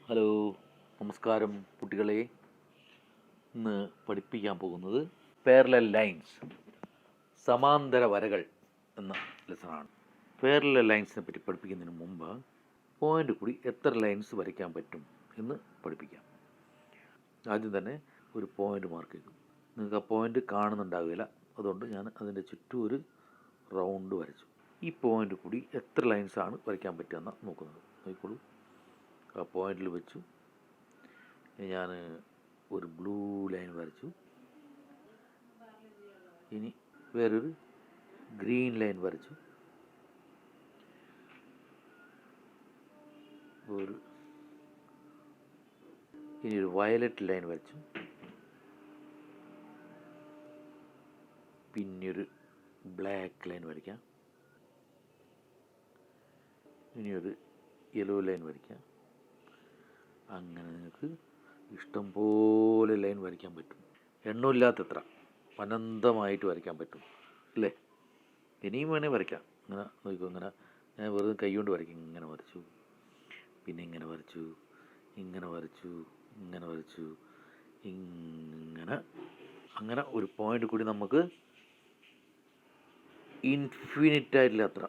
Hello, നമസ്കാരം കുട്ടികളെ. ഇന്ന് പഠിപ്പിക്കാൻ പോകുന്നത് പാരലൽ ലൈൻസ്, സമാന്തര വരകൾ എന്ന ലെസണാണ്. പാരലൽ ലൈൻസിനെ പറ്റി പഠിപ്പിക്കുന്നതിന് മുമ്പ് പോയിന്റ് കൂടി എത്ര ലൈൻസ് വരയ്ക്കാൻ പറ്റും എന്ന് പഠിപ്പിക്കാം. ആദ്യം തന്നെ ഒരു പോയിന്റ് മാർക്ക് ചെയ്തു. നിങ്ങൾക്ക് ആ പോയിന്റ് കാണുന്നുണ്ടാവില്ല, അതുകൊണ്ട് ഞാൻ അതിൻ്റെ ചുറ്റും ഒരു റൗണ്ട് വരച്ചു. ഈ പോയിന്റ് കൂടി എത്ര ലൈൻസാണ് വരയ്ക്കാൻ പറ്റുക നോക്കുന്നത്. നോക്കിക്കോളൂ. ആ പോയിന്റിൽ വെച്ചു ഞാൻ ഒരു ബ്ലൂ ലൈൻ വരച്ചു. ഇനി വേറൊരു ഗ്രീൻ ലൈൻ വരച്ചു. ഇനി ഒരു വയലറ്റ് ലൈൻ വരച്ചു. പിന്നൊരു ബ്ലാക്ക് ലൈൻ വരയ്ക്കാം. ഇനിയൊരു യെല്ലോ ലൈൻ വരയ്ക്കാം. അങ്ങനെ നിങ്ങൾക്ക് ഇഷ്ടം പോലെ ലൈൻ വരയ്ക്കാൻ പറ്റും. എണ്ണമില്ലാത്തത്ര അനന്തമായിട്ട് വരയ്ക്കാൻ പറ്റും അല്ലേ? ഇനിയും വേണേൽ വരയ്ക്കാം. ഇങ്ങനെ നോക്കിക്കോ. ഇങ്ങനെ ഞാൻ വെറുതെ കൈ കൊണ്ട് വരയ്ക്കും. ഇങ്ങനെ വരച്ചു, പിന്നെ ഇങ്ങനെ വരച്ചു, ഇങ്ങനെ വരച്ചു, ഇങ്ങനെ വരച്ചു, ഇങ്ങനെ. അങ്ങനെ ഒരു പോയിന്റ് കൂടി നമുക്ക് ഇൻഫിനിറ്റായിട്ടില്ലാത്ര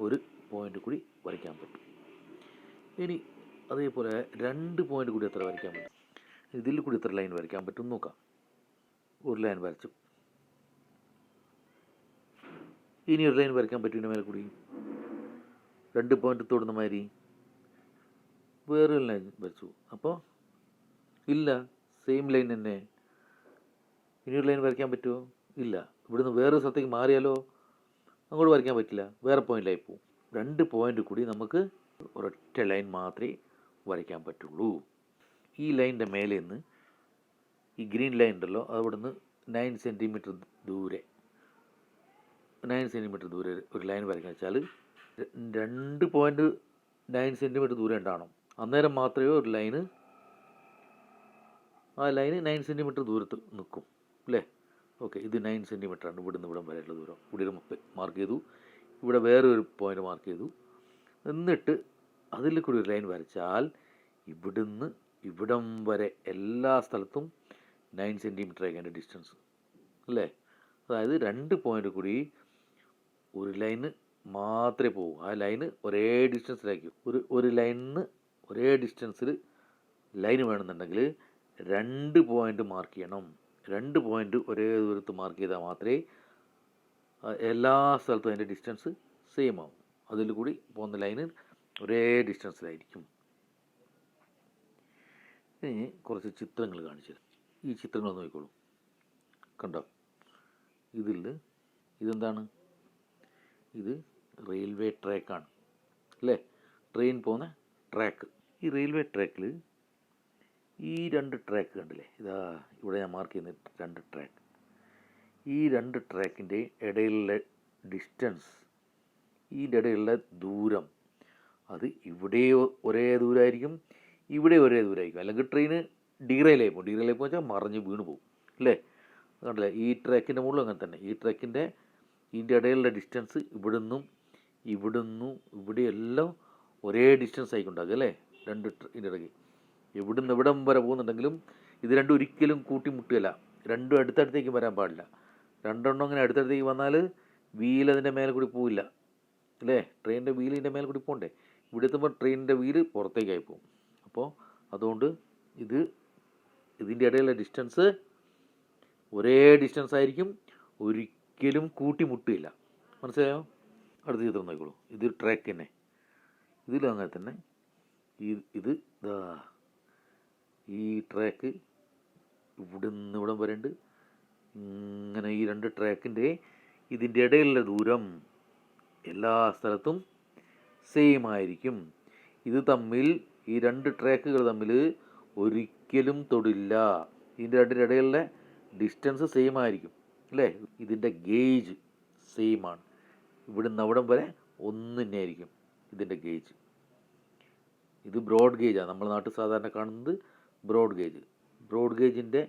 ഒരു പോയിന്റ് കൂടി വരയ്ക്കാൻ പറ്റും. ഇനി അതേപോലെ 2 പോയിന്റ് കൂടി എത്ര വരയ്ക്കാൻ പറ്റും? ഇതിൽ കൂടി എത്ര ലൈൻ വരയ്ക്കാൻ പറ്റും നോക്കാം. ഒരു ലൈൻ വരച്ചു. ഇനി ഒരു ലൈൻ വരയ്ക്കാൻ പറ്റും. ഇതിൻ്റെ മേലെ കൂടി 2 പോയിന്റ് തൊടുന്ന മാതിരി വേറൊരു ലൈൻ വരച്ചു. അപ്പോൾ ഇല്ല, സെയിം ലൈൻ തന്നെ. ഇനിയൊരു ലൈൻ വരയ്ക്കാൻ പറ്റുമോ? ഇല്ല. ഇവിടുന്ന് വേറൊരു സ്ഥലത്തേക്ക് മാറിയാലോ? അങ്ങോട്ട് വരയ്ക്കാൻ പറ്റില്ല, വേറെ പോയിന്റിലായി പോകും. 2 പോയിന്റ് കൂടി നമുക്ക് ഒരൊറ്റ ലൈൻ മാത്രമേ വരയ്ക്കാൻ പറ്റുള്ളൂ. ഈ ലൈനിൻ്റെ മേലെ നിന്ന് ഈ ഗ്രീൻ ലൈൻ ഉണ്ടല്ലോ, അവിടുന്ന് 9 സെൻറ്റിമീറ്റർ ദൂരെ ഒരു ലൈൻ വരയ്ക്കാൻ വെച്ചാൽ 2 പോയിന്റ് 9 സെൻറ്റിമീറ്റർ ദൂരെ ഉണ്ടാവണം. അന്നേരം മാത്രമേ ഒരു ലൈന് 9 സെൻറ്റിമീറ്റർ ദൂരത്ത് നിൽക്കും അല്ലേ? ഓക്കെ, ഇത് 9 സെൻറ്റിമീറ്ററാണ് ഇവിടുന്ന് ഇവിടം വരെയുള്ള ദൂരം. ഇവിടെ ഒരു മാർക്ക് ചെയ്തു, ഇവിടെ വേറെ ഒരു പോയിന്റ് മാർക്ക് ചെയ്തു. എന്നിട്ട് അതിൽ കൂടി ഒരു ലൈൻ വരച്ചാൽ ഇവിടുന്ന് ഇവിടം വരെ എല്ലാ സ്ഥലത്തും 9 സെൻറ്റിമീറ്റർ ആയിരിക്കും അതിൻ്റെ ഡിസ്റ്റൻസ് അല്ലേ? അതായത് 2 പോയിന്റ് കൂടി ഒരു ലൈന് മാത്രമേ പോകൂ. ആ ലൈന് ഒരേ ഡിസ്റ്റൻസിലായിരിക്കും. ഒരു ലൈനിന് ഒരേ ഡിസ്റ്റൻസിൽ ലൈന് വേണമെന്നുണ്ടെങ്കിൽ 2 പോയിന്റ് മാർക്ക് ചെയ്യണം. 2 പോയിന്റ് ഒരേ ദൂരത്ത് മാർക്ക് ചെയ്താൽ മാത്രമേ എല്ലാ സ്ഥലത്തും അതിൻ്റെ ഡിസ്റ്റൻസ് സെയിം ആവും. അതിൽ കൂടി പോകുന്ന ലൈന് ഒരേ ഡിസ്റ്റൻസിലായിരിക്കും. ഇനി കുറച്ച് ചിത്രങ്ങൾ കാണിച്ചു തരാം. ഈ ചിത്രങ്ങൾ നോക്കിക്കോളൂ. കണ്ടോ? ഇതെന്താണ്? ഇത് റെയിൽവേ ട്രാക്കാണ് അല്ലേ? ട്രെയിൻ പോകുന്ന ട്രാക്ക്. ഈ റെയിൽവേ ട്രാക്കിൽ ഈ 2 ട്രാക്ക് കണ്ടില്ലേ? ഇവിടെ ഞാൻ മാർക്ക് ചെയ്യുന്ന 2 ട്രാക്ക്. ഈ 2 ട്രാക്കിൻ്റെ ഇടയിലുള്ള ഡിസ്റ്റൻസ്, ഇതിൻ്റെ ഇടയിലുള്ള ദൂരം, അത് ഇവിടെ ഒരേ ദൂരമായിരിക്കും, ഇവിടെ ഒരേ ദൂരമായിരിക്കും. അല്ലെങ്കിൽ ട്രെയിന് ഡീറെയിലായി പോകും. ഡീറെയിലായി വെച്ചാൽ മറിഞ്ഞ് വീണ് പോകും അല്ലേ? കണ്ടില്ലേ? ഈ ട്രാക്കിൻ്റെ മുകളിൽ അങ്ങനെ തന്നെ. ഈ ട്രാക്കിൻ്റെ ഇതിൻ്റെ ഇടയിലുള്ള ഡിസ്റ്റൻസ് ഇവിടുന്നും ഇവിടെയെല്ലാം ഒരേ ഡിസ്റ്റൻസ് ആയിക്കൊണ്ടാകും അല്ലേ? 2 ഇതിൻ്റെ ഇടയ്ക്ക് ഇവിടുന്ന് ഇവിടം വരെ പോകുന്നുണ്ടെങ്കിലും ഇത് രണ്ടും ഒരിക്കലും കൂട്ടിമുട്ടുകയില്ല. രണ്ടും അടുത്തടുത്തേക്ക് വരാൻ പാടില്ല. രണ്ടെണ്ണം അങ്ങനെ അടുത്തടുത്തേക്ക് വന്നാൽ വീൽ അതിൻ്റെ മേലെ കൂടി പോവില്ല അല്ലേ? ട്രെയിനിൻ്റെ വീലിൻ്റെ മേലെ കൂടി പോകണ്ടേ? ഇവിടെ എത്തുമ്പോൾ ട്രെയിനിൻ്റെ വീല് പുറത്തേക്കായി പോകും. അപ്പോൾ അതുകൊണ്ട് ഇതിൻ്റെ ഇടയിലുള്ള ഡിസ്റ്റൻസ് ഒരേ ഡിസ്റ്റൻസ് ആയിരിക്കും, ഒരിക്കലും കൂട്ടിമുട്ടില്ല. മനസ്സിലായോ? അടുത്ത ചിത്രം നോക്കിക്കോളൂ. ഇത് ട്രാക്ക് തന്നെ. ഇതിലും അങ്ങനെ തന്നെ. ഈ ട്രാക്ക് ഇവിടുന്ന് ഇവിടം വരെ ഉണ്ട്. ഇങ്ങനെ ഈ 2 ട്രാക്കിൻ്റെ ഇതിൻ്റെ ഇടയിലുള്ള ദൂരം എല്ലാ സ്ഥലത്തും സെയിം ആയിരിക്കും. ഇത് തമ്മിൽ, ഈ 2 ട്രാക്കുകൾ തമ്മിൽ ഒരിക്കലും തൊടില്ല. ഇതിൻ്റെ ഇടയിലുള്ള ഡിസ്റ്റൻസ് സെയിം ആയിരിക്കും അല്ലേ? ഇതിൻ്റെ ഗേജ് സെയിം ആണ്. ഇവിടുന്ന് അവിടം വരെ ഒന്ന് തന്നെ ആയിരിക്കും ഇതിൻ്റെ ഗേജ്. ഇത് ബ്രോഡ് ഗേജാണ്. നമ്മുടെ നാട്ടിൽ സാധാരണ കാണുന്നത് ബ്രോഡ് ഗേജ്. ബ്രോഡ് ഗേജിൻ്റെ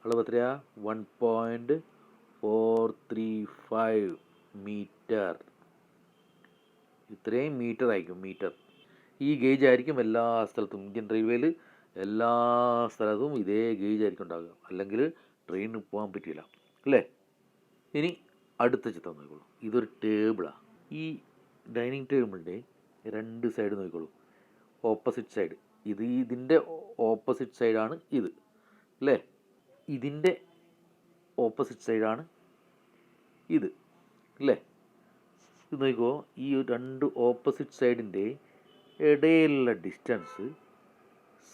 അളവ് എത്രയാ? 1.435 മീറ്റർ. ഇത്രയും മീറ്റർ ആയിരിക്കും. മീറ്റർ. ഈ ഗേജ് ആയിരിക്കും എല്ലാ സ്ഥലത്തും. ഇന്ത്യൻ റെയിൽവേയിൽ എല്ലാ സ്ഥലത്തും ഇതേ ഗേജ് ആയിരിക്കും ഉണ്ടാകുക, അല്ലെങ്കിൽ ട്രെയിനിന് പോകാൻ പറ്റില്ല അല്ലേ. ഇനി അടുത്ത ചിത്രം നോക്കിക്കോളൂ. ഇതൊരു ടേബിളാണ്. ഈ ഡൈനിങ് ടേബിളിൻ്റെ രണ്ട് സൈഡ് നോക്കിക്കോളൂ, ഓപ്പോസിറ്റ് സൈഡ്. ഇതിൻ്റെ ഓപ്പോസിറ്റ് സൈഡാണ് ഇത് അല്ലേ. ഇതിൻ്റെ ഓപ്പോസിറ്റ് സൈഡാണ് ഇത് അല്ലേ. ഇത് നോക്കിക്കോ, ഈ രണ്ട് ഓപ്പോസിറ്റ് സൈഡിൻ്റെ ഇടയിലുള്ള ഡിസ്റ്റൻസ്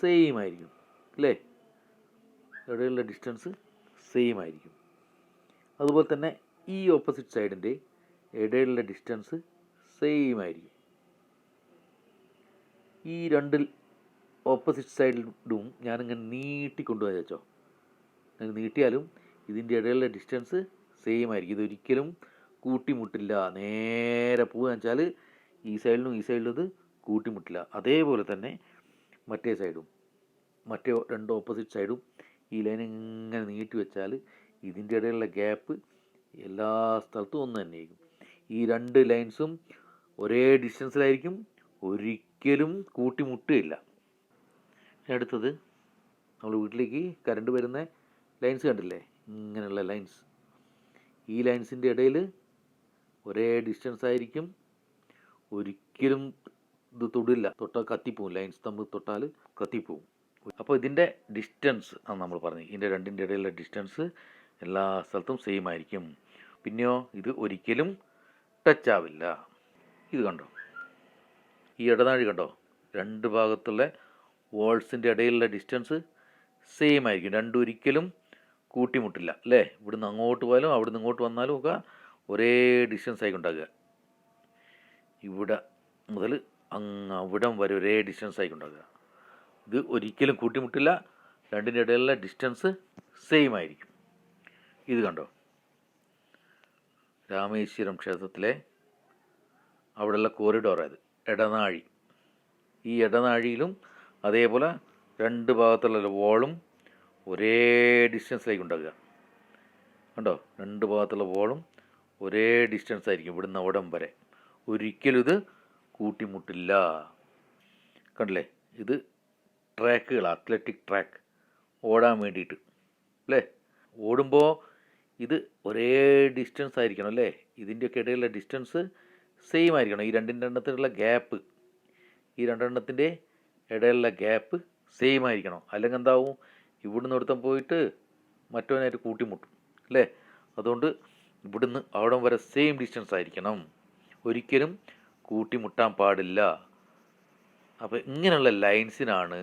സെയിം ആയിരിക്കും അല്ലേ. ഇടയിലുള്ള ഡിസ്റ്റൻസ് സെയിം ആയിരിക്കും. അതുപോലെ തന്നെ ഈ ഓപ്പോസിറ്റ് സൈഡിൻ്റെ ഇടയിലുള്ള ഡിസ്റ്റൻസ് സെയിം ആയിരിക്കും. ഈ രണ്ട് ഓപ്പോസിറ്റ് സൈഡിലും ഞാനിങ്ങനെ നീട്ടിക്കൊണ്ടുപോയി വെച്ചോ. അങ്ങനെ നീട്ടിയാലും ഇതിൻ്റെ ഇടയിലുള്ള ഡിസ്റ്റൻസ് സെയിം ആയിരിക്കും. ഇതൊരിക്കലും കൂട്ടിമുട്ടില്ല. നേരെ പോവുക വെച്ചാൽ ഈ സൈഡിലും ഈ സൈഡിലും ഇത് കൂട്ടിമുട്ടില്ല. അതേപോലെ തന്നെ മറ്റേ സൈഡും, മറ്റേ രണ്ട് ഓപ്പോസിറ്റ് സൈഡും ഈ ലൈൻ ഇങ്ങനെ നീട്ടി വെച്ചാൽ ഇതിൻ്റെ ഇടയിലുള്ള ഗ്യാപ്പ് എല്ലാ സ്ഥലത്തും ഒന്ന് തന്നെയായിരിക്കും. ഈ രണ്ട് ലൈൻസും ഒരേ ഡിസ്റ്റൻസിലായിരിക്കും, ഒരിക്കലും കൂട്ടിമുട്ടുകയില്ല. അടുത്തത് നമ്മൾ വീട്ടിലേക്ക് കറണ്ട് വരുന്ന ലൈൻസ് കണ്ടില്ലേ, ഇങ്ങനെയുള്ള ലൈൻസ്. ഈ ലൈൻസിൻ്റെ ഇടയിൽ ഒരേ ഡിസ്റ്റൻസ് ആയിരിക്കും, ഒരിക്കലും ഇത് തൊടില്ല. തൊട്ടാൽ കത്തിപ്പോവും, ലൈൻസ് തമ്മിൽ തൊട്ടാൽ കത്തിപ്പോവും. അപ്പോൾ ഇതിൻ്റെ ഡിസ്റ്റൻസ് ആണ് നമ്മൾ പറഞ്ഞത്. ഇതിൻ്റെ രണ്ടിൻ്റെ ഇടയിലുള്ള ഡിസ്റ്റൻസ് എല്ലാ സ്ഥലത്തും സെയിം ആയിരിക്കും. പിന്നെയോ ഇത് ഒരിക്കലും ടച്ച് ആവില്ല. ഇത് കണ്ടോ, ഈ ഇടനാഴി കണ്ടോ, രണ്ട് ഭാഗത്തുള്ള വോൾസിൻ്റെ ഇടയിലുള്ള ഡിസ്റ്റൻസ് സെയിം ആയിരിക്കും. രണ്ടും ഒരിക്കലും കൂട്ടിമുട്ടില്ല അല്ലേ. ഇവിടുന്ന് അങ്ങോട്ട് പോയാലും അവിടുന്ന് ഇങ്ങോട്ട് വന്നാലും ഒക്കെ ഒരേ ഡിസ്റ്റൻസ് ആയിരിക്കും ഉണ്ടാകുക. ഇവിടെ മുതൽ അങ്ങ് അവിടം വരെ ഒരേ ഡിസ്റ്റൻസ് ആയിരിക്കും ഉണ്ടാകുക. ഇത് ഒരിക്കലും കൂട്ടിമുട്ടില്ല, രണ്ടിൻ്റെ ഇടയിലുള്ള ഡിസ്റ്റൻസ് സെയിം ആയിരിക്കും. ഇത് കണ്ടോ, രാമേശ്വരം ക്ഷേത്രത്തിലെ അവിടെയുള്ള കോറിഡോറായത് ഇടനാഴി. ഈ ഇടനാഴിയിലും അതേപോലെ രണ്ട് ഭാഗത്തുള്ള വോളും ഒരേ ഡിസ്റ്റൻസിലേക്ക് ഉണ്ടാകുക. കണ്ടോ, രണ്ട് ഭാഗത്തുള്ള വോളും ഒരേ ഡിസ്റ്റൻസ് ആയിരിക്കും ഇവിടുന്ന് അവിടം വരെ. ഒരിക്കലും ഇത് കൂട്ടിമുട്ടില്ല. കണ്ടില്ലേ, ഇത് ട്രാക്കുകൾ, അത്ലറ്റിക് ട്രാക്ക്, ഓടാൻ വേണ്ടിയിട്ട് അല്ലേ. ഓടുമ്പോൾ ഇത് ഒരേ ഡിസ്റ്റൻസ് ആയിരിക്കണം അല്ലേ. ഇതിൻ്റെയൊക്കെ ഇടയിലുള്ള ഡിസ്റ്റൻസ് സെയിം ആയിരിക്കണം. ഈ രണ്ടെണ്ണത്തിലുള്ള ഗ്യാപ്പ്, ഈ രണ്ടെണ്ണത്തിൻ്റെ ഇടയിലുള്ള ഗ്യാപ്പ് സെയിം ആയിരിക്കണം. അല്ലെങ്കിൽ എന്താവും, ഇവിടുന്ന് ഒരുത്തം പോയിട്ട് മറ്റവനായിട്ട് കൂട്ടിമുട്ടും അല്ലേ. അതുകൊണ്ട് ഇവിടുന്ന് അവിടം വരെ സെയിം ഡിസ്റ്റൻസ് ആയിരിക്കണം, ഒരിക്കലും കൂട്ടിമുട്ടാൻ പാടില്ല. അപ്പോൾ ഇങ്ങനെയുള്ള ലൈൻസിനാണ്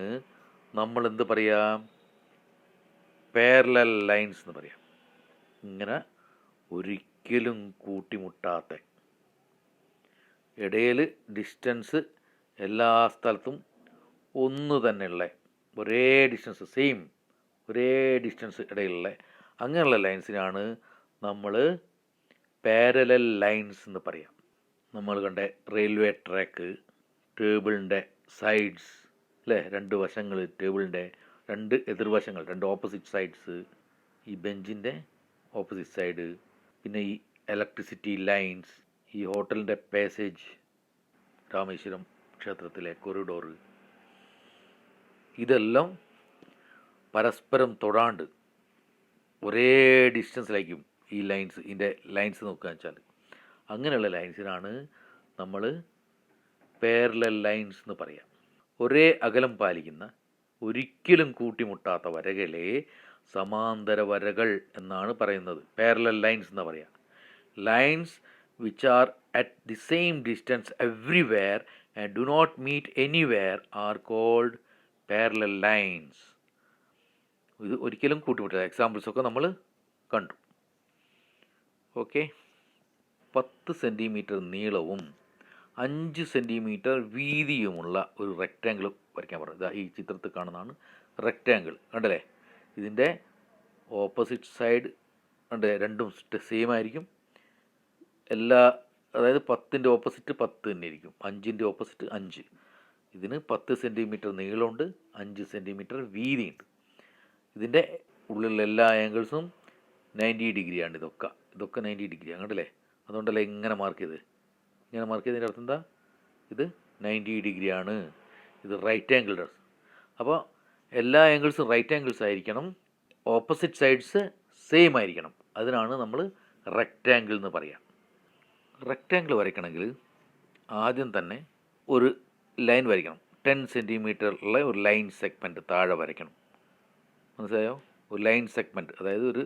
നമ്മൾ എന്ത് പറയുക, പാരലൽ ലൈൻസ് എന്ന് പറയാം. ഇങ്ങനെ ഒരിക്കലും കൂട്ടിമുട്ടാത്ത, ഇടയിൽ ഡിസ്റ്റൻസ് എല്ലാ സ്ഥലത്തും ഒന്ന് തന്നെയുള്ള ഒരേ ഡിസ്റ്റൻസ്, സെയിം ഒരേ ഡിസ്റ്റൻസ് ഇടയിലുള്ള അങ്ങനെയുള്ള ലൈൻസിനാണ് നമ്മൾ പാരലൽ ലൈൻസ് എന്ന് പറയാം. നമ്മൾ കണ്ട റെയിൽവേ ട്രാക്ക്, ടേബിളിൻ്റെ സൈഡ്സ് അല്ലേ, രണ്ട് വശങ്ങൾ, ടേബിളിൻ്റെ രണ്ട് എതിർവശങ്ങൾ, രണ്ട് ഓപ്പോസിറ്റ് സൈഡ്സ്, ഈ ബെഞ്ചിൻ്റെ ഓപ്പോസിറ്റ് സൈഡ്, പിന്നെ ഈ ഇലക്ട്രിസിറ്റി ലൈൻസ്, ഈ ഹോട്ടലിൻ്റെ പാസേജ്, രാമേശ്വരം ക്ഷേത്രത്തിലെ കൊറിഡോർ, ഇതെല്ലാം പരസ്പരം തൊടാണ്ട് ഒരേ ഡിസ്റ്റൻസിലായിരിക്കും ഈ ലൈൻസ്. ഇതിൻ്റെ ലൈൻസ് നോക്കുക വെച്ചാൽ അങ്ങനെയുള്ള ലൈൻസിനാണ് നമ്മൾ പാരലൽ ലൈൻസ് എന്ന് പറയാം. ഒരേ അകലം പാലിക്കുന്ന, ഒരിക്കലും കൂട്ടിമുട്ടാത്ത വരകളെ സമാന്തര വരകൾ എന്നാണ് പറയുന്നത്. പാരലൽ ലൈൻസ് എന്ന് പറയാം. Lines which are at the same distance everywhere and do not meet anywhere are called parallel lines. ഇത് ഒരിക്കലും കൂട്ടിമുട്ടില്ല. എക്സാമ്പിൾസൊക്കെ നമ്മൾ കണ്ടു. ഓക്കെ, 10 സെൻറ്റിമീറ്റർ നീളവും 5 സെൻറ്റിമീറ്റർ വീതിയുമുള്ള ഒരു റെക്റ്റാങ്കിൾ വരയ്ക്കാൻ പറഞ്ഞു. ഇതാ ഈ ചിത്രത്തിൽ കാണുന്നതാണ് റെക്റ്റാങ്കിൾ. കണ്ടല്ലേ, ഇതിൻ്റെ ഓപ്പോസിറ്റ് സൈഡ് കണ്ടേ, രണ്ടും സെയിം ആയിരിക്കും. അതായത് 10ൻ്റെ ഓപ്പോസിറ്റ് 10 തന്നെ ആയിരിക്കും, 5ൻ്റെ ഓപ്പോസിറ്റ് 5. ഇതിന് 10 സെൻറ്റിമീറ്റർ നീളമുണ്ട്, 5 സെൻറ്റിമീറ്റർ വീതിയുണ്ട്. ഇതിൻ്റെ ഉള്ളിലുള്ള എല്ലാ ആംഗിൾസും 90 ഡിഗ്രിയാണ്. ഇതൊക്കെ 90 ഡിഗ്രിയാണ്. കണ്ടല്ലേ, അതുകൊണ്ടല്ലേ ഇങ്ങനെ മാർക്ക് ചെയ്ത്, ഇങ്ങനെ മാർക്ക് ചെയ്തതിൻ്റെ അർത്ഥം എന്താ, ഇത് 90 ഡിഗ്രിയാണ്. ഇത് റൈറ്റ് ആംഗിൾഡ്. അപ്പോൾ എല്ലാ ആംഗിൾസും റൈറ്റ് ആംഗിൾസ് ആയിരിക്കണം, ഓപ്പോസിറ്റ് സൈഡ്സ് സെയിം ആയിരിക്കണം. അതിനാണ് നമ്മൾ റെക്റ്റാങ്കിൾ എന്ന് പറയാം. റെക്റ്റാങ്കിൾ വരയ്ക്കണമെങ്കിൽ ആദ്യം തന്നെ ഒരു ലൈൻ വരയ്ക്കണം. 10 സെൻറ്റിമീറ്ററുള്ള ഒരു ലൈൻ സെഗ്മെൻറ്റ് താഴെ വരയ്ക്കണം. മനസ്സിലായോ? ഒരു ലൈൻ സെഗ്മെൻറ്റ്, അതായത് ഒരു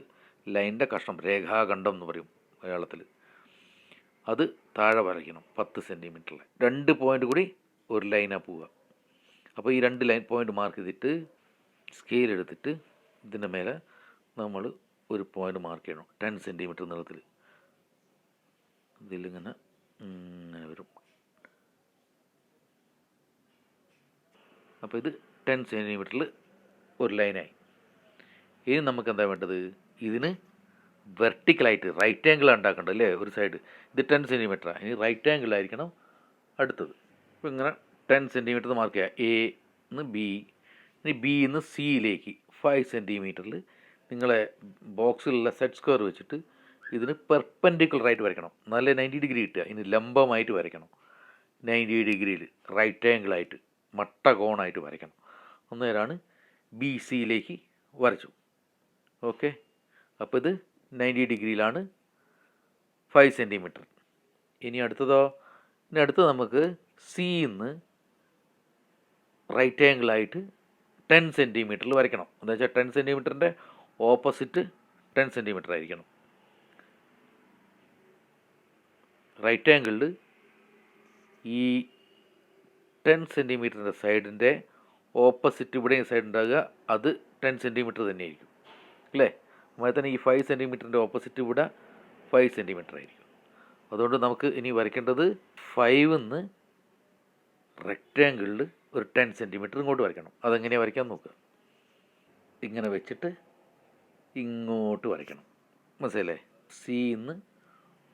ലൈനിൻ്റെ കഷ്ണം, രേഖാഖണ്ഡം എന്ന് പറയും മലയാളത്തിൽ. അത് താഴെ വരയ്ക്കണം 10 സെൻറ്റിമീറ്ററിൽ. 2 പോയിൻ്റ് കൂടി ഒരു ലൈനാണ് പോവുക. അപ്പോൾ ഈ 2 ലൈൻ പോയിൻ്റ് മാർക്ക് ചെയ്തിട്ട് സ്കെയിൽ എടുത്തിട്ട് ഇതിൻ്റെ മേലെ നമ്മൾ ഒരു പോയിൻ്റ് മാർക്ക് ചെയ്യണം 10 സെൻറ്റിമീറ്റർ നീളത്തിൽ. ഇതിലിങ്ങനെ ഇങ്ങനെ വരും. അപ്പോൾ ഇത് 10 സെൻറ്റിമീറ്ററിൽ ഒരു ലൈനായി. ഇനി നമുക്ക് എന്താ വേണ്ടത്? ഇതിന് വെർട്ടിക്കലായിട്ട് റൈറ്റ് ആംഗിൾ ഉണ്ടാക്കേണ്ടത് അല്ലേ ഒരു സൈഡ്. ഇത് 10 സെൻറ്റിമീറ്ററാണ്. ഇനി റൈറ്റ് ആംഗിൾ ആയിരിക്കണം അടുത്തത്. അപ്പോൾ ഇങ്ങനെ 10 സെൻറ്റിമീറ്റർ മാർക്ക് ചെയ്യുക. എ നിന്ന് ബി, ഇനി ബി നിന്ന് സിയിലേക്ക് 5 സെൻറ്റിമീറ്ററിൽ നിങ്ങളെ ബോക്സിലുള്ള സെറ്റ് സ്ക്വയർ വെച്ചിട്ട് ഇതിന് പെർപെൻഡിക്കുലറായിട്ട് വരയ്ക്കണം. നല്ല 90 ഡിഗ്രി കിട്ടുക. ഇനി ലംബമായിട്ട് വരയ്ക്കണം. 90 ഡിഗ്രിയിൽ റൈറ്റ് ആംഗിളായിട്ട് മട്ട കോണായിട്ട് വരയ്ക്കണം. അന്നേരമാണ് ബി സിയിലേക്ക് വരച്ചു. ഓക്കെ, അപ്പോൾ ഇത് 90 ഡിഗ്രിയിലാണ് 5 സെൻറ്റിമീറ്റർ. ഇനി അടുത്തതോ? ഇനി അടുത്തത് നമുക്ക് സിന്ന് റൈറ്റ് ആംഗിളായിട്ട് 10 സെൻറ്റിമീറ്ററിൽ വരയ്ക്കണം. എന്താ വെച്ചാൽ 10 സെൻറ്റിമീറ്ററിൻ്റെ ഓപ്പോസിറ്റ് 10 സെൻറ്റിമീറ്റർ ആയിരിക്കണം. റൈറ്റ് ആംഗിളിൽ ഈ 10 സെൻറ്റിമീറ്ററിൻ്റെ സൈഡിൻ്റെ ഓപ്പോസിറ്റ് ഇവിടെയും സൈഡ് ഉണ്ടാകുക, അത് 10 സെൻറ്റിമീറ്റർ തന്നെയായിരിക്കും അല്ലേ? അതുപോലെ തന്നെ ഈ 5 സെൻറ്റിമീറ്ററിൻ്റെ ഓപ്പോസിറ്റ് ഇവിടെ 5 സെൻറ്റിമീറ്റർ ആയിരിക്കും. അതുകൊണ്ട് നമുക്ക് ഇനി വരയ്ക്കേണ്ടത് 5ന്ന് റെക്റ്റാങ്കിളിൽ ഒരു 10 സെൻറ്റിമീറ്റർ ഇങ്ങോട്ട് വരയ്ക്കണം. അതെങ്ങനെയാണ് വരയ്ക്കാൻ നോക്കുക. ഇങ്ങനെ വെച്ചിട്ട് ഇങ്ങോട്ട് വരയ്ക്കണം. മനസ്സിലല്ലേ? സിന്ന്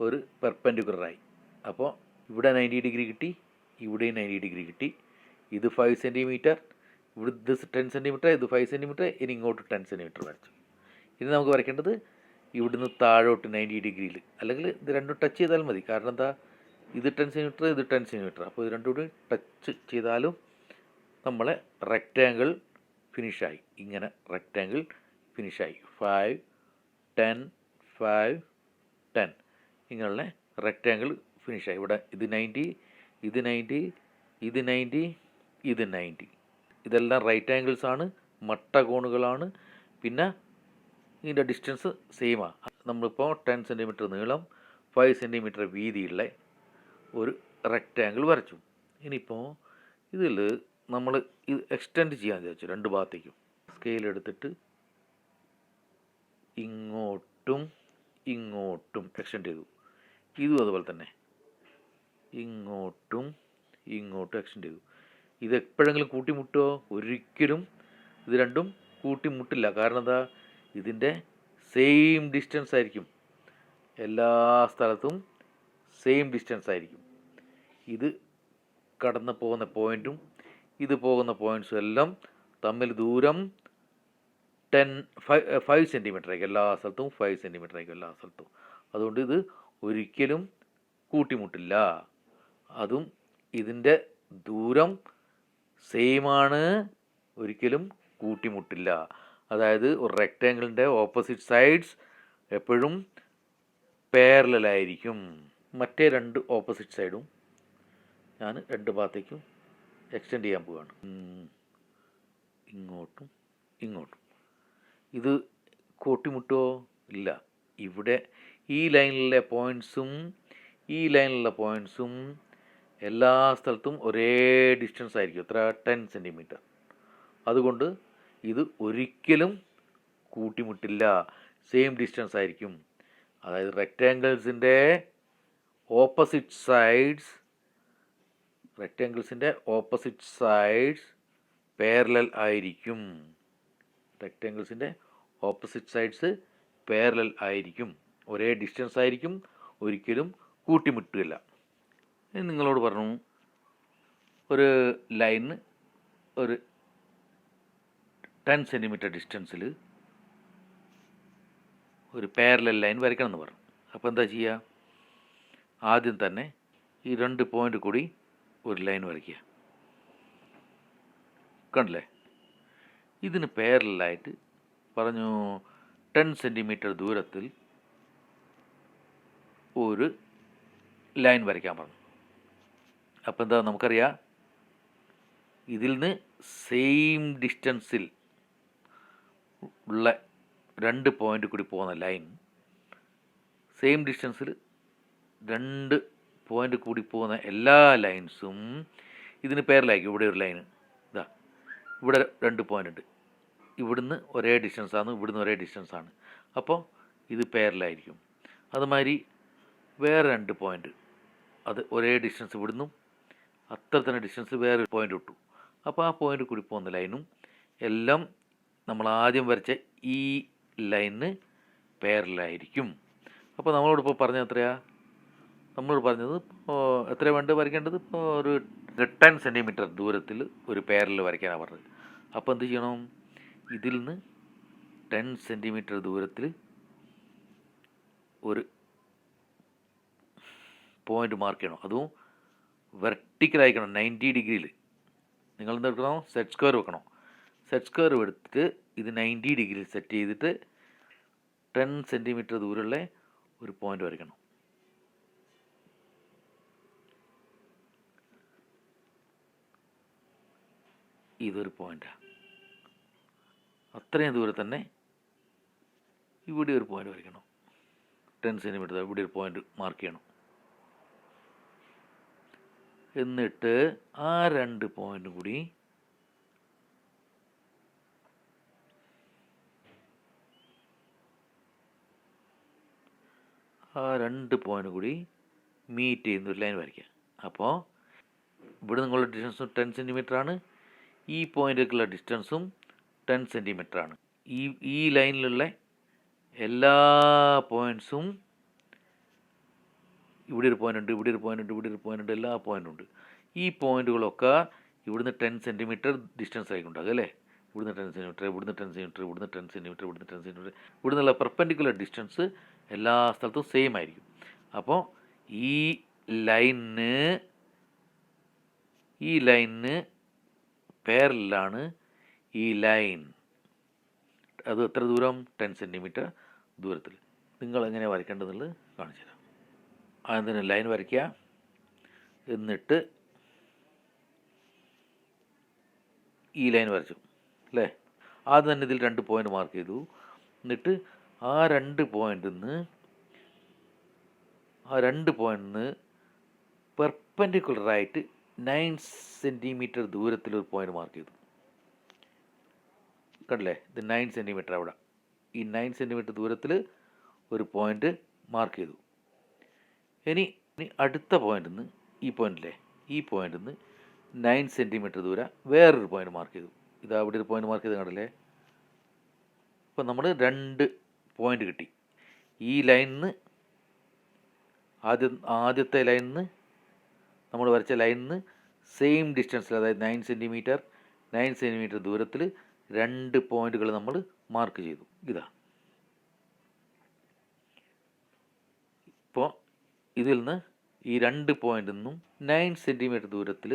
ഒരു പെർപെൻഡിക്കുലറായി. അപ്പോൾ ഇവിടെ 90 ഡിഗ്രി കിട്ടി, ഇവിടെയും 90 ഡിഗ്രി കിട്ടി. ഇത് 5 സെൻറ്റിമീറ്റർ, ഇവിടെ ഇത് 10 സെൻറ്റിമീറ്റർ, ഇത് 5 സെൻറ്റിമീറ്റർ. ഇനി ഇങ്ങോട്ട് 10 സെൻറ്റിമീറ്റർ വരച്ചു. ഇനി നമുക്ക് വരയ്ക്കേണ്ടത് ഇവിടുന്ന് താഴോട്ട് 90 ഡിഗ്രിയിൽ, അല്ലെങ്കിൽ ഇത് രണ്ടും ടച്ച് ചെയ്താൽ മതി. കാരണം എന്താ, ഇത് 10 സെൻറ്റിമീറ്റർ, ഇത് 10 സെൻറ്റിമീറ്റർ. അപ്പോൾ ഇത് രണ്ടും കൂടി ടച്ച് ചെയ്താലും നമ്മളെ റെക്റ്റാങ്കിൾ ഫിനിഷായി. ഇങ്ങനെ റെക്റ്റാങ്കിൾ ഫിനിഷായി. 5, 10, 5, 10 ഇങ്ങനെയുള്ള റെക്റ്റാങ്കിൾ ഫിനിഷായി. ഇവിടെ ഇത് 90, ഇത് 90, ഇത് 90, ഇത് 90. ഇതെല്ലാം റൈറ്റ് ആംഗിൾസ് ആണ്, മട്ട കോണുകളാണ്. പിന്നെ ഇതിൻ്റെ ഡിസ്റ്റൻസ് സെയിമാണ്. നമ്മളിപ്പോൾ 10 സെൻറ്റിമീറ്റർ നീളം, 5 സെൻറ്റിമീറ്റർ വീതിയുള്ള ഒരു റെക്റ്റാങ്കിൾ വരച്ചു. ഇനിയിപ്പോൾ ഇതിൽ നമ്മൾ ഇത് എക്സ്റ്റെൻഡ് ചെയ്യാൻ വിചാരിച്ചു 2 ഭാഗത്തേക്കും. സ്കെയിൽ എടുത്തിട്ട് ഇങ്ങോട്ടും ഇങ്ങോട്ടും എക്സ്റ്റെൻഡ് ചെയ്തു. ഇതും അതുപോലെ തന്നെ ഇങ്ങോട്ടും ഇങ്ങോട്ടും എക്സ്റ്റെൻഡ് ചെയ്തു. ഇത് എപ്പോഴെങ്കിലും കൂട്ടിമുട്ടുമോ? ഒരിക്കലും ഇത് രണ്ടും കൂട്ടിമുട്ടില്ല. കാരണം എന്താ, ഇതിൻ്റെ സെയിം ഡിസ്റ്റൻസ് ആയിരിക്കും. എല്ലാ സ്ഥലത്തും സെയിം ഡിസ്റ്റൻസ് ആയിരിക്കും. ഇത് കടന്ന് പോകുന്ന പോയിൻറ്റും ഇത് പോകുന്ന പോയിൻറ്റ്സും എല്ലാം തമ്മിൽ ദൂരം 5 സെൻറ്റിമീറ്റർ ആയിരിക്കും. എല്ലാ സ്ഥലത്തും 5 സെൻറ്റിമീറ്റർ ആയിരിക്കും എല്ലാ സ്ഥലത്തും. അതുകൊണ്ട് ഇത് ഒരിക്കലും കൂട്ടിമുട്ടില്ല. അതും ഇതിൻ്റെ ദൂരം സെയിമാണ്, ഒരിക്കലും കൂട്ടിമുട്ടില്ല. അതായത് ഒരു റെക്റ്റാങ്കിളിൻ്റെ ഓപ്പോസിറ്റ് സൈഡ്സ് എപ്പോഴും പാരലലായിരിക്കും. മറ്റേ 2 ഓപ്പോസിറ്റ് സൈഡും ഞാൻ 2 ഭാഗത്തേക്കും എക്സ്റ്റെൻഡ് ചെയ്യാൻ പോവുകയാണ്. ഇങ്ങോട്ടും ഇങ്ങോട്ടും. ഇത് കൂട്ടിമുട്ടുമോ? ഇല്ല. ഇവിടെ ഈ ലൈനിലെ പോയിൻറ്റ്സും ഈ ലൈനിലുള്ള പോയിൻറ്റ്സും എല്ലാ സ്ഥലത്തും ഒരേ ഡിസ്റ്റൻസ് ആയിരിക്കും. എത്ര? 10 സെൻറ്റിമീറ്റർ. അതുകൊണ്ട് ഇത് ഒരിക്കലും കൂട്ടിമുട്ടില്ല, സെയിം ഡിസ്റ്റൻസ് ആയിരിക്കും. അതായത് റെക്റ്റാങ്കിൾസിൻ്റെ ഓപ്പോസിറ്റ് സൈഡ്സ് പാരലൽ ആയിരിക്കും. റെക്റ്റാങ്കിൾസിൻ്റെ ഓപ്പോസിറ്റ് സൈഡ്സ് പാരലൽ ആയിരിക്കും, ഒരേ ഡിസ്റ്റൻസ് ആയിരിക്കും, ഒരിക്കലും കൂട്ടിമുട്ടില്ല. നിങ്ങളോട് പറഞ്ഞു ഒരു ലൈന് ഒരു 10 സെൻറ്റിമീറ്റർ ഡിസ്റ്റൻസിൽ ഒരു പാരലൽ ലൈൻ വരയ്ക്കണം എന്ന് പറഞ്ഞു. അപ്പോൾ എന്താ ചെയ്യുക? ആദ്യം തന്നെ ഈ 2 പോയിൻ്റ് കൂടി ഒരു ലൈൻ വരയ്ക്കുക. കണ്ടില്ലേ? ഇതിന് പാരലലായിട്ട് പറഞ്ഞു 10 സെൻറ്റിമീറ്റർ ദൂരത്തിൽ ഒരു ലൈൻ വരയ്ക്കാൻ പറഞ്ഞു. അപ്പോൾ എന്താ നമുക്കറിയാം, ഇതിൽ നിന്ന് സെയിം ഡിസ്റ്റൻസിൽ ഉള്ള 2 പോയിൻ്റ് കൂടി പോകുന്ന ലൈൻ, സെയിം ഡിസ്റ്റൻസിൽ 2 പോയിൻ്റ് കൂടി പോകുന്ന എല്ലാ ലൈൻസും ഇതിന് പാരലലായിരിക്കും. ഇവിടെ ഒരു ലൈൻ, ഇതാ ഇവിടെ 2 പോയിൻ്റ് ഉണ്ട്, ഇവിടുന്ന് ഒരേ ഡിസ്റ്റൻസാണ്, ഇവിടുന്ന് ഒരേ ഡിസ്റ്റൻസാണ്. അപ്പോൾ ഇത് പാരലലായിരിക്കും. അതുമാതിരി വേറെ 2 പോയിൻ്റ്, അത് ഒരേ ഡിസ്റ്റൻസ് ഇവിടുന്നും അത്ര തന്നെ ഡിസ്റ്റൻസ് വേറെ പോയിൻ്റ് ഇട്ടു. അപ്പോൾ ആ പോയിൻ്റ് കൂടി പോകുന്ന ലൈനും എല്ലാം നമ്മൾ ആദ്യം വരച്ച ഈ ലൈനിന് പാരലലായിരിക്കും. അപ്പോൾ നമ്മളോടിപ്പോൾ പറഞ്ഞത് എത്രയാ? നമ്മളോട് പറഞ്ഞത് എത്ര വേണ്ട വരയ്ക്കേണ്ടത്? ഇപ്പോൾ ഒരു 10 സെൻറ്റിമീറ്റർ ദൂരത്തിൽ ഒരു പാരലൽ വരയ്ക്കാനാണ് പറഞ്ഞത്. അപ്പോൾ എന്ത് ചെയ്യണം? ഇതിൽ നിന്ന് 10 സെൻറ്റിമീറ്റർ ദൂരത്തിൽ ഒരു പോയിൻ്റ് മാർക്ക് ചെയ്യണം. അതും വെർട്ടിക്കലായിരിക്കണം, 90 ഡിഗ്രിയിൽ. നിങ്ങൾ എന്തെടുക്കണം? സെറ്റ് സ്ക്വയർ വെക്കണം. സെറ്റ് സ്ക്വയർ എടുത്തിട്ട് ഇത് 90 ഡിഗ്രിയിൽ സെറ്റ് ചെയ്തിട്ട് 10 സെൻറ്റിമീറ്റർ ദൂരമുള്ള ഒരു പോയിൻ്റ് വരയ്ക്കണം. ഇതൊരു പോയിൻ്റാണ്. അത്രയും ദൂരെ തന്നെ ഇവിടെ ഒരു പോയിൻ്റ് വരയ്ക്കണം. 10 സെൻറ്റിമീറ്റർ ഇവിടെ ഒരു പോയിൻ്റ് മാർക്ക് ചെയ്യണം. എന്നിട്ട് ആ 2 പോയിൻ്റ് കൂടി മീറ്റ് ചെയ്യുന്ന ഒരു ലൈൻ വരയ്ക്കുക. അപ്പോൾ ഇവിടെ നിന്നുള്ള ഡിസ്റ്റൻസും 10 സെൻറ്റിമീറ്റർ ആണ്, ഈ പോയിൻ്റിലേക്കുള്ള ഡിസ്റ്റൻസും 10 സെൻറ്റിമീറ്റർ ആണ്. ഈ ലൈനിലുള്ള എല്ലാ പോയിൻറ്റ്സും, ഇവിടെ ഒരു പോയിൻ്റ് ഉണ്ട്, ഇവിടെ ഒരു പോയിൻ്റ് ഉണ്ട്, ഇവിടെ ഒരു പോയിൻ്റ് ഉണ്ട്, എല്ലാ പോയിൻ്റും ഉണ്ട്. ഈ പോയിൻ്റുകളൊക്കെ ഇവിടുന്ന് 10 സെൻറ്റിമീറ്റർ ഡിസ്റ്റൻസ് ആയിട്ടുണ്ടാകും അല്ലേ? ഇവിടുന്ന് 10 സെൻറ്റിമീറ്റർ, ഇവിടുന്ന് 10 സെൻറ്റിമീറ്റർ, ഇവിടുന്ന് 10 സെൻറ്റിമീറ്റർ, ഇവിടുന്ന് 10 സെൻറ്റിമീറ്റർ, ഇവിടുന്നുള്ള പെർപെൻഡിക്കുലർ ഡിസ്റ്റൻസ് എല്ലാ സ്ഥലത്തും സെയിം ആയിരിക്കും. അപ്പോൾ ഈ ലൈനിന് പാരലലാണ് ഈ ലൈൻ. അത് എത്ര ദൂരം? 10 സെൻറ്റിമീറ്റർ ദൂരത്തിൽ. നിങ്ങൾ എങ്ങനെ വരയ്ക്കേണ്ടതെന്നുള്ളത് കാണിച്ചു തരാം. അതിന് ലൈൻ വരയ്ക്കുക. എന്നിട്ട് ഈ ലൈൻ വരച്ചു അല്ലേ? ആദ്യം തന്നെ ഇതിൽ 2 പോയിൻ്റ് മാർക്ക് ചെയ്തു. എന്നിട്ട് ആ 2 പോയിൻ്റിൽ നിന്ന് പെർപെൻഡിക്കുലറായിട്ട് 9 സെൻറ്റിമീറ്റർ ദൂരത്തിലൊരു പോയിൻ്റ് മാർക്ക് ചെയ്തു. കണ്ടില്ലേ? ഇത് 9 സെൻറ്റിമീറ്റർ. അവിടെ ഈ 9 സെൻറ്റിമീറ്റർ ദൂരത്തിൽ ഒരു പോയിൻ്റ് മാർക്ക് ചെയ്തു. ഇനി അടുത്ത പോയിൻ്റിൽ നിന്ന് ഈ പോയിൻ്റിൽ നിന്ന് 9 സെൻറ്റിമീറ്റർ ദൂരം വേറൊരു പോയിൻ്റ് മാർക്ക് ചെയ്തു. ഇതാ അവിടെ ഒരു പോയിൻ്റ് മാർക്ക് ചെയ്ത് കണ്ടില്ലേ? അപ്പോൾ നമ്മൾ 2 പോയിൻ്റ് കിട്ടി. ഈ ലൈനിൽ നിന്ന് ആദ്യത്തെ ലൈനിൽ നിന്ന് നമ്മൾ വരച്ച ലൈനിൽ നിന്ന് സെയിം ഡിസ്റ്റൻസിൽ, അതായത് 9 സെൻറ്റിമീറ്റർ ദൂരത്തിൽ 2 പോയിൻ്റുകൾ നമ്മൾ മാർക്ക് ചെയ്തു. ഇതാ. ഇപ്പോൾ ഇതിൽ നിന്ന് ഈ 2 പോയിൻ്റിൽ നിന്നും 9 സെൻറ്റിമീറ്റർ ദൂരത്തിൽ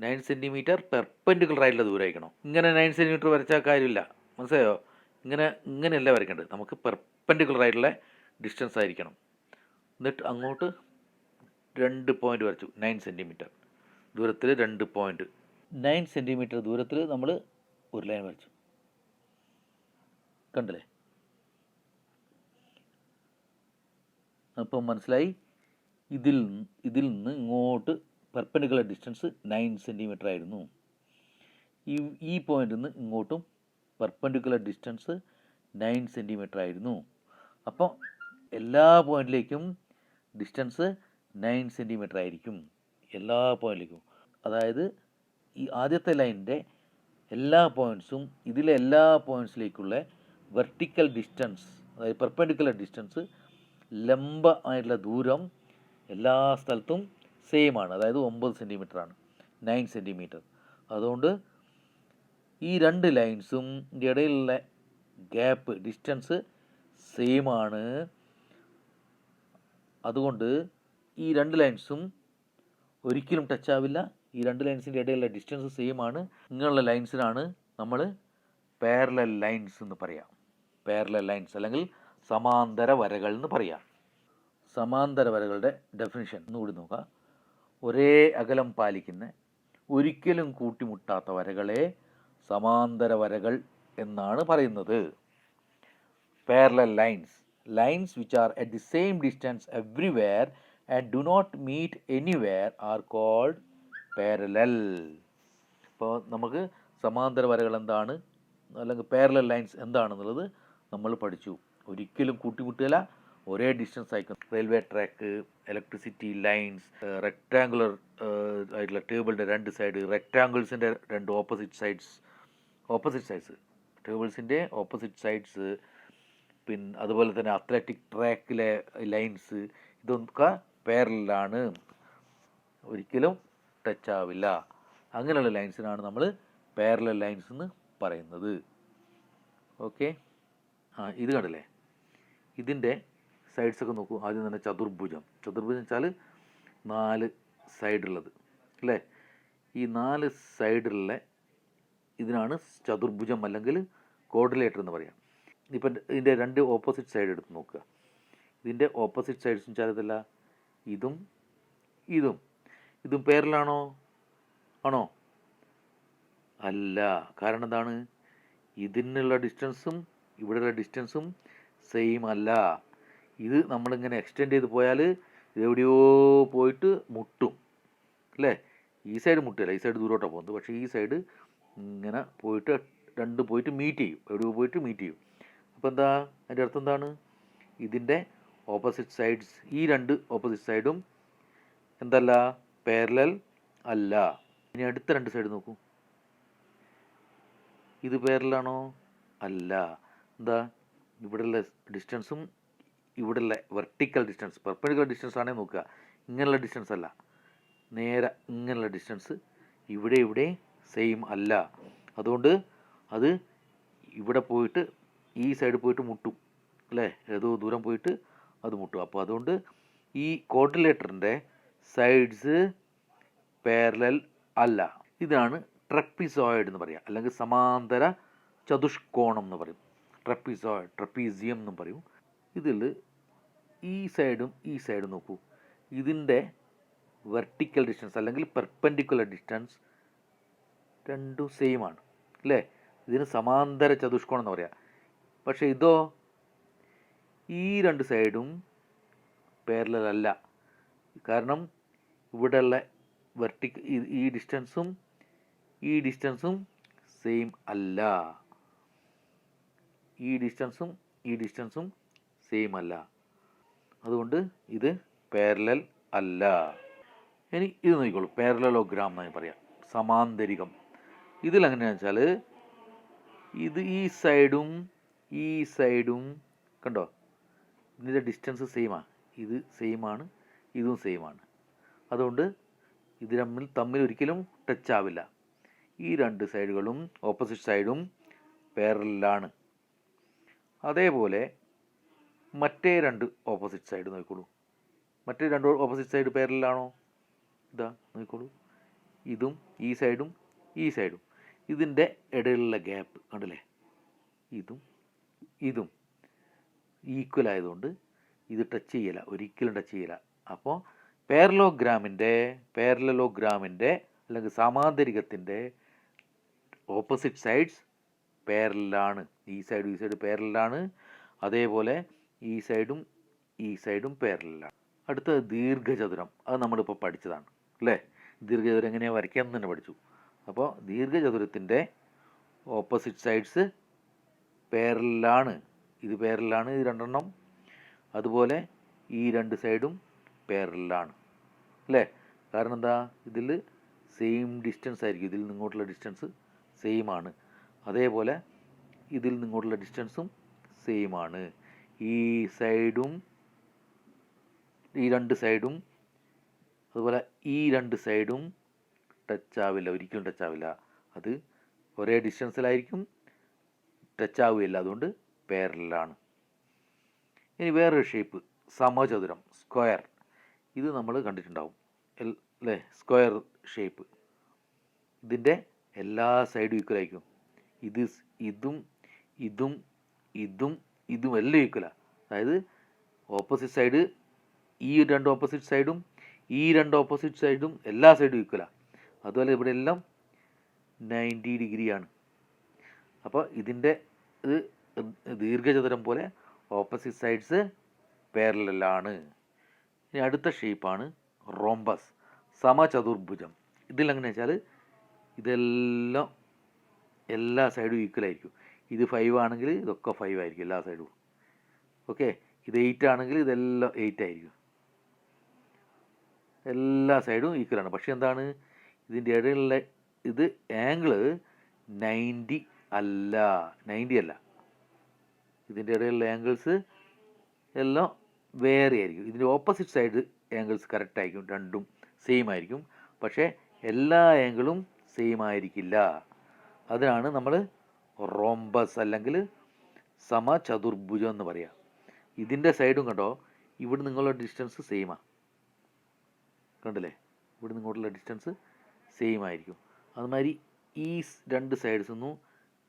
9 സെൻറ്റിമീറ്റർ പെർപെൻഡിക്കുലർ ആയിട്ടുള്ള ദൂരമായിരിക്കണം. ഇങ്ങനെ 9 സെൻറ്റിമീറ്റർ വരച്ചാൽ കാര്യമില്ല, മനസ്സിലായോ? ഇങ്ങനെയല്ല വരയ്ക്കേണ്ടത്. നമുക്ക് പെർപെൻഡിക്കുലർ ആയിട്ടുള്ള ഡിസ്റ്റൻസ് ആയിരിക്കണം. എന്നിട്ട് അങ്ങോട്ട് 2 പോയിൻ്റ് വരച്ചു. 9 സെൻറ്റിമീറ്റർ ദൂരത്തിൽ 2 പോയിൻ്റ്. 9 സെൻറ്റിമീറ്റർ ദൂരത്തിൽ നമ്മൾ ഒരു ലൈൻ വരച്ചു. കണ്ടില്ലേ? അപ്പം മനസ്സിലായി. ഇതിൽ നിന്ന് ഇങ്ങോട്ട് പെർപെൻഡിക്കുലർ ഡിസ്റ്റൻസ് 9 സെൻറ്റിമീറ്റർ ആയിരുന്നു. ഈ പോയിൻ്റിൽ നിന്ന് ഇങ്ങോട്ടും പെർപെൻഡിക്കുലർ ഡിസ്റ്റൻസ് 9 സെൻറ്റിമീറ്റർ ആയിരുന്നു. അപ്പോൾ എല്ലാ പോയിൻറ്റിലേക്കും ഡിസ്റ്റൻസ് 9 സെൻറ്റിമീറ്റർ ആയിരിക്കും. എല്ലാ പോയിൻറ്റിലേക്കും. അതായത് ഈ ആദ്യത്തെ ലൈനിൻ്റെ എല്ലാ പോയിൻറ്റ്സും ഇതിലെ എല്ലാ പോയിൻറ്റ്സിലേക്കുള്ള വെർട്ടിക്കൽ ഡിസ്റ്റൻസ്, അതായത് പെർപെൻഡിക്കുലർ ഡിസ്റ്റൻസ്, ലംബമായിട്ടുള്ള ദൂരം എല്ലാ സ്ഥലത്തും സെയിം ആണ്. അതായത് 9 സെൻറ്റിമീറ്റർ ആണ്, 9 സെൻറ്റിമീറ്റർ. അതുകൊണ്ട് ഈ 2 ലൈൻസും ഇടയിലുള്ള ഗ്യാപ്പ്, ഡിസ്റ്റൻസ് സെയിം ആണ്. അതുകൊണ്ട് ഈ 2 ലൈൻസും ഒരിക്കലും ടച്ച് ആവില്ല. ഈ രണ്ട് ലൈൻസിൻ്റെ ഇടയിലുള്ള ഡിസ്റ്റൻസ് സെയിം ആണ്. ഇങ്ങനെയുള്ള ലൈൻസിനാണ് നമ്മൾ പാരലൽ ലൈൻസ് എന്ന് പറയാം. പാരലൽ ലൈൻസ് അല്ലെങ്കിൽ സമാന്തര വരകൾ എന്ന് പറയാം. സമാന്തര വരകളുടെ ഡെഫിനിഷൻ ഒന്നുകൂടി നോക്കാം. ഒരേ അകലം പാലിക്കുന്ന ഒരിക്കലും കൂട്ടിമുട്ടാത്ത വരകളെ സമാന്തര വരകൾ എന്നാണ് പറയുന്നത്. Parallel lines, lines which are at the same distance everywhere and do not meet anywhere are called parallel. ഇപ്പോൾ നമുക്ക് സമാന്തര വരകൾ എന്താണ് അല്ലെങ്കിൽ പാരലൽ ലൈൻസ് എന്താണെന്നുള്ളത് നമ്മൾ പഠിച്ചു. ഒരിക്കലും കൂട്ടിമുട്ടുകയില്ല, ഒരേ ഡിസ്റ്റൻസ് ആയിരിക്കും. Railway track, electricity lines, rectangular ആയിട്ടുള്ള ടേബിളിൻ്റെ രണ്ട് സൈഡ്, റെക്റ്റാങ്കിൾസിൻ്റെ രണ്ട് ഓപ്പോസിറ്റ് സൈഡ്സ് ടേബിൾസിൻ്റെ ഓപ്പോസിറ്റ് സൈഡ്സ്, പിന്നെ അതുപോലെ തന്നെ അത്ലറ്റിക് ട്രാക്കിലെ ലൈൻസ്, ഇതൊക്കെ പാരലലാണ്, ഒരിക്കലും ടച്ച് ആവില്ല. അങ്ങനെയുള്ള ലൈൻസിനാണ് നമ്മൾ പാരലൽ ലൈൻസ് എന്ന് പറയുന്നത്. ഓക്കെ, ഇത് കണ്ടില്ലേ, ഇതിൻ്റെ സൈഡ്സൊക്കെ നോക്കൂ. ആദ്യം തന്നെ ചതുർഭുജം വെച്ചാൽ 4 സൈഡുള്ളത് അല്ലേ. ഈ 4 സൈഡുള്ള ഇതിനാണ് ചതുർഭുജം അല്ലെങ്കിൽ കോർഡിലേറ്റർ എന്ന് പറയാം. ഇപ്പം ഇതിൻ്റെ രണ്ട് ഓപ്പോസിറ്റ് സൈഡ് എടുത്ത് നോക്കുക. ഇതിൻ്റെ ഓപ്പോസിറ്റ് സൈഡ്സ് വെച്ചാൽ ഇതല്ല, ഇതും പാരലലാണോ? ആണോ? അല്ല. കാരണം എന്താണ്? ഇതിനുള്ള ഡിസ്റ്റൻസും ഇവിടെയുള്ള ഡിസ്റ്റൻസും സെയിം അല്ല. ഇത് നമ്മളിങ്ങനെ എക്സ്റ്റെൻഡ് ചെയ്ത് പോയാൽ എവിടെയോ പോയിട്ട് മുട്ടും അല്ലേ. ഈ സൈഡ് മുട്ടില്ല, ഈ സൈഡ് ദൂരോട്ടാണ് പോകുന്നത്. പക്ഷേ ഈ സൈഡ് ഇങ്ങനെ പോയിട്ട് രണ്ടും പോയിട്ട് മീറ്റ് ചെയ്യും, എവിടെയോ പോയിട്ട് മീറ്റ് ചെയ്യും. അപ്പോൾ എന്താ അതിൻ്റെ അർത്ഥം എന്താണ്? ഇതിൻ്റെ ഓപ്പോസിറ്റ് സൈഡ്സ്, ഈ രണ്ട് ഓപ്പോസിറ്റ് സൈഡും എന്തല്ല, പാരലൽ അല്ല. ഇനി അടുത്ത രണ്ട് സൈഡ് നോക്കൂ. ഇത് പാരലാണോ? അല്ല. എന്താ? ഇവിടെയുള്ള ഡിസ്റ്റൻസും ഇവിടെയുള്ള വെർട്ടിക്കൽ ഡിസ്റ്റൻസ്, പെർപെൻഡിക്കുലർ ഡിസ്റ്റൻസ് ആണെങ്കിൽ നോക്കുക. ഇങ്ങനെയുള്ള ഡിസ്റ്റൻസ് അല്ല, നേരെ ഇങ്ങനെയുള്ള ഡിസ്റ്റൻസ് ഇവിടെ സെയിം അല്ല. അതുകൊണ്ട് അത് ഇവിടെ പോയിട്ട് ഈ സൈഡ് പോയിട്ട് മുട്ടും അല്ലേ, ഏതോ ദൂരം പോയിട്ട് അത് മുട്ടും. അപ്പോൾ അതുകൊണ്ട് ഈ കോർഡിലേറ്ററിൻ്റെ സൈഡ്സ് പാരലൽ അല്ല. ഇതാണ് ട്രപ്പിസോയിഡ് എന്ന് പറയുക, അല്ലെങ്കിൽ സമാന്തര ചതുഷ്കോണം എന്ന് പറയും. ട്രപ്പീസിയം എന്നും പറയും. ഇതിൽ ഈ സൈഡും നോക്കൂ. ഇതിൻ്റെ വെർട്ടിക്കൽ ഡിസ്റ്റൻസ് അല്ലെങ്കിൽ പെർപെൻഡിക്കുലർ ഡിസ്റ്റൻസ് രണ്ടും സെയിം ആണ് അല്ലേ. ഇതിന് സമാന്തര ചതുഷ്കോണം എന്ന് പറയാം. പക്ഷേ ഇതോ, ഈ രണ്ട് സൈഡും പാരലൽ അല്ല. കാരണം ഇവിടെയുള്ള ഈ ഡിസ്റ്റൻസും സെയിം അല്ല. ഈ ഡിസ്റ്റൻസും സെയിം അല്ല. അതുകൊണ്ട് ഇത് പാരലൽ അല്ല. ഇനി ഇത് നോക്കിക്കോളൂ, പാരലലോഗ്രാം എന്നാണ് പറയാം, സമാന്തരികം. ഇതിലെങ്ങനെയാണെന്ന് വെച്ചാൽ ഇത് ഈ സൈഡും കണ്ടോ, ഇതിൻ്റെ ഡിസ്റ്റൻസ് സെയിമാണ്. ഇത് സെയിമാണ്, ഇതും സെയിമാണ്. അതുകൊണ്ട് ഇത് തമ്മിൽ ഒരിക്കലും ടച്ച് ആവില്ല. ഈ രണ്ട് സൈഡുകളും ഓപ്പോസിറ്റ് സൈഡും പാരലലാണ്. അതേപോലെ മറ്റേ രണ്ട് ഓപ്പോസിറ്റ് സൈഡ് നോക്കിക്കോളൂ. മറ്റേ രണ്ട് ഓപ്പോസിറ്റ് സൈഡ് പാരലലാണോ? ഇതാ നോക്കിക്കോളൂ, ഇതും ഈ സൈഡും ഇതിൻ്റെ ഇടയിലുള്ള ഗ്യാപ്പ് കണ്ടില്ലേ, ഇതും ഈക്വൽ ആയതുകൊണ്ട് ഇത് ടച്ച് ചെയ്യില്ല, ഒരിക്കലും ടച്ച് ചെയ്യില്ല. അപ്പോൾ പാരലലോഗ്രാമിൻ്റെ അല്ലെങ്കിൽ സമാന്തരികത്തിൻ്റെ ഓപ്പോസിറ്റ് സൈഡ്സ് പാരലലാണ്. ഈ സൈഡ് പാരലലാണ്. അതേപോലെ ഈ സൈഡും പാരലലാണ്. അടുത്തത് ദീർഘചതുരം. അത് നമ്മളിപ്പോൾ പഠിച്ചതാണ് അല്ലേ. ദീർഘചതുരം എങ്ങനെയാണ് വരയ്ക്കാമെന്ന് തന്നെ പഠിച്ചു. അപ്പോൾ ദീർഘചതുരത്തിൻ്റെ ഓപ്പോസിറ്റ് സൈഡ്സ് പാരലലാണ്. ഇത് പാരലലാണ്, ഇത് രണ്ടെണ്ണം. അതുപോലെ ഈ രണ്ട് സൈഡും പാരലലാണ് അല്ലേ. കാരണം എന്താ, ഇതിൽ സെയിം ഡിസ്റ്റൻസ് ആയിരിക്കും. ഇതിൽ നിങ്ങോട്ടുള്ള ഡിസ്റ്റൻസ് സെയിം ആണ്. അതേപോലെ ഇതിൽ നിങ്ങോട്ടുള്ള ഡിസ്റ്റൻസും സെയിം ആണ്. ഈ രണ്ട് സൈഡും അതുപോലെ ഈ രണ്ട് സൈഡും ടച്ച് ആവില്ല, ഒരിക്കലും ടച്ച് ആവില്ല. അത് ഒരേ ഡിസ്റ്റൻസിലായിരിക്കും, ടച്ച് ആവുകയില്ല. അതുകൊണ്ട് പാരലലാണ്. ഇനി വേറൊരു ഷേപ്പ്, സമചതുരം, സ്ക്വയർ. ഇത് നമ്മൾ കണ്ടിട്ടുണ്ടാവും. അല്ലേ, സ്ക്വയർ ഷേപ്പ്. ഇതിൻ്റെ എല്ലാ സൈഡും ഈക്വൽ ആയിരിക്കും. ഇത് ഇതും ഇതും ഇതും ഇതും എല്ലാം ഈക്വലാണ്. അതായത് ഓപ്പോസിറ്റ് സൈഡ്, ഈ രണ്ട് ഓപ്പോസിറ്റ് സൈഡും ഈ രണ്ട് ഓപ്പോസിറ്റ് സൈഡും എല്ലാ സൈഡും ഈക്വലാണ്. അതുപോലെ ഇവിടെ എല്ലാം 90 ഡിഗ്രിയാണ്. അപ്പോൾ ഇതിൻ്റെ ഇത് ദീർഘചതുരം പോലെ ഓപ്പോസിറ്റ് സൈഡ്സ് പാരലലാണ്. ഇനി അടുത്ത ഷേപ്പാണ് റോംബസ്, സമചതുർഭുജം. ഇതിലെങ്ങനെ വെച്ചാൽ ഇതെല്ലാം എല്ലാ സൈഡും ഈക്വൽ ആയിരിക്കും. ഇത് 5 ആണെങ്കിൽ ഇതൊക്കെ 5 ആയിരിക്കും എല്ലാ സൈഡും. ഓക്കെ, ഇത് 8 ആണെങ്കിൽ ഇതെല്ലാം 8 ആയിരിക്കും. എല്ലാ സൈഡും ഈക്വലാണ്. പക്ഷെ എന്താണ്, ഇതിൻ്റെ ഇടയിലുള്ള ഇത് ആംഗിള് 90 അല്ല, 90 അല്ല. ഇതിൻ്റെ ഇടയിലുള്ള ആംഗിൾസ് എല്ലാം വേറെ ആയിരിക്കും. ഇതിൻ്റെ ഓപ്പോസിറ്റ് സൈഡ് ആംഗിൾസ് കറക്റ്റ് ആയിരിക്കും, രണ്ടും സെയിം ആയിരിക്കും. പക്ഷേ എല്ലാ ആംഗിളും സെയിം ആയിരിക്കില്ല. അതിനാണ് നമ്മൾ റോംബസ് അല്ലെങ്കിൽ സമചതുർഭുജം എന്ന് പറയുക. ഇതിൻ്റെ സൈഡും കണ്ടോ, ഇവിടെ നിന്നുള്ള ഡിസ്റ്റൻസ് സെയിമാണ്. കണ്ടില്ലേ, ഇവിടെ നിങ്ങോട്ടുള്ള ഡിസ്റ്റൻസ് സെയിം ആയിരിക്കും. അതുമാതിരി ഈ രണ്ട് സൈഡ്സ് ഒന്നും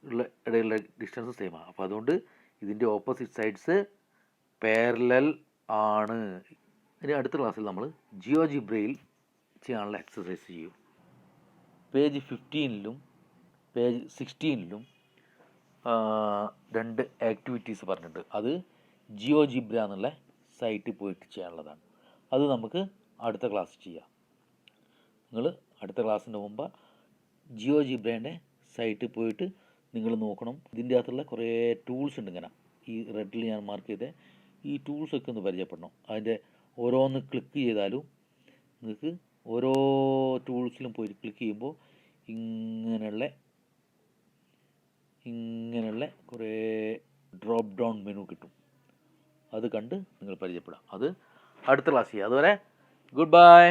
ഉള്ള ഇടയിലുള്ള ഡിസ്റ്റൻസ് സെയിമാണ്. അപ്പോൾ അതുകൊണ്ട് ഇതിൻ്റെ ഓപ്പോസിറ്റ് സൈഡ്സ് പാരലൽ ആണ്. ഇനി അടുത്ത ക്ലാസ്സിൽ നമ്മൾ ജിയോജിബ്രയിൽ ചെയ്യാനുള്ള എക്സസൈസ് ചെയ്യും. പേജ് 15ലും പേജ് 16ലും രണ്ട് ആക്ടിവിറ്റീസ് പറഞ്ഞിട്ടുണ്ട്. അത് ജിയോജിബ്ര എന്നുള്ള സൈറ്റിൽ പോയിട്ട് ചെയ്യാനുള്ളതാണ്. അത് നമുക്ക് അടുത്ത ക്ലാസ് ചെയ്യാം. നിങ്ങൾ അടുത്ത ക്ലാസ്സിൻ്റെ മുമ്പ് ജിയോജിബ്രേൻ്റെ സൈറ്റിൽ പോയിട്ട് നിങ്ങൾ നോക്കണം. ഇതിൻ്റെ അകത്തുള്ള കുറേ ടൂൾസ് ഉണ്ട്. ഇങ്ങനെ ഈ റെഡിൽ ഞാൻ മാർക്ക് ചെയ്ത ഈ ടൂൾസൊക്കെ ഒന്ന് പരിചയപ്പെടണം. അതിൻ്റെ ഓരോന്ന് ക്ലിക്ക് ചെയ്താലും നിങ്ങൾക്ക് ഓരോ ടൂൾസിലും പോയി ക്ലിക്ക് ചെയ്യുമ്പോൾ ഇങ്ങനെയുള്ള കുറേ ഡ്രോപ്പ് ഡൗൺ മെനു കിട്ടും. അത് കണ്ട് നിങ്ങൾ പരിചയപ്പെടാം. അത് അടുത്ത ക്ലാസ് ചെയ്യാം. അതുവരെ ഗുഡ് ബൈ.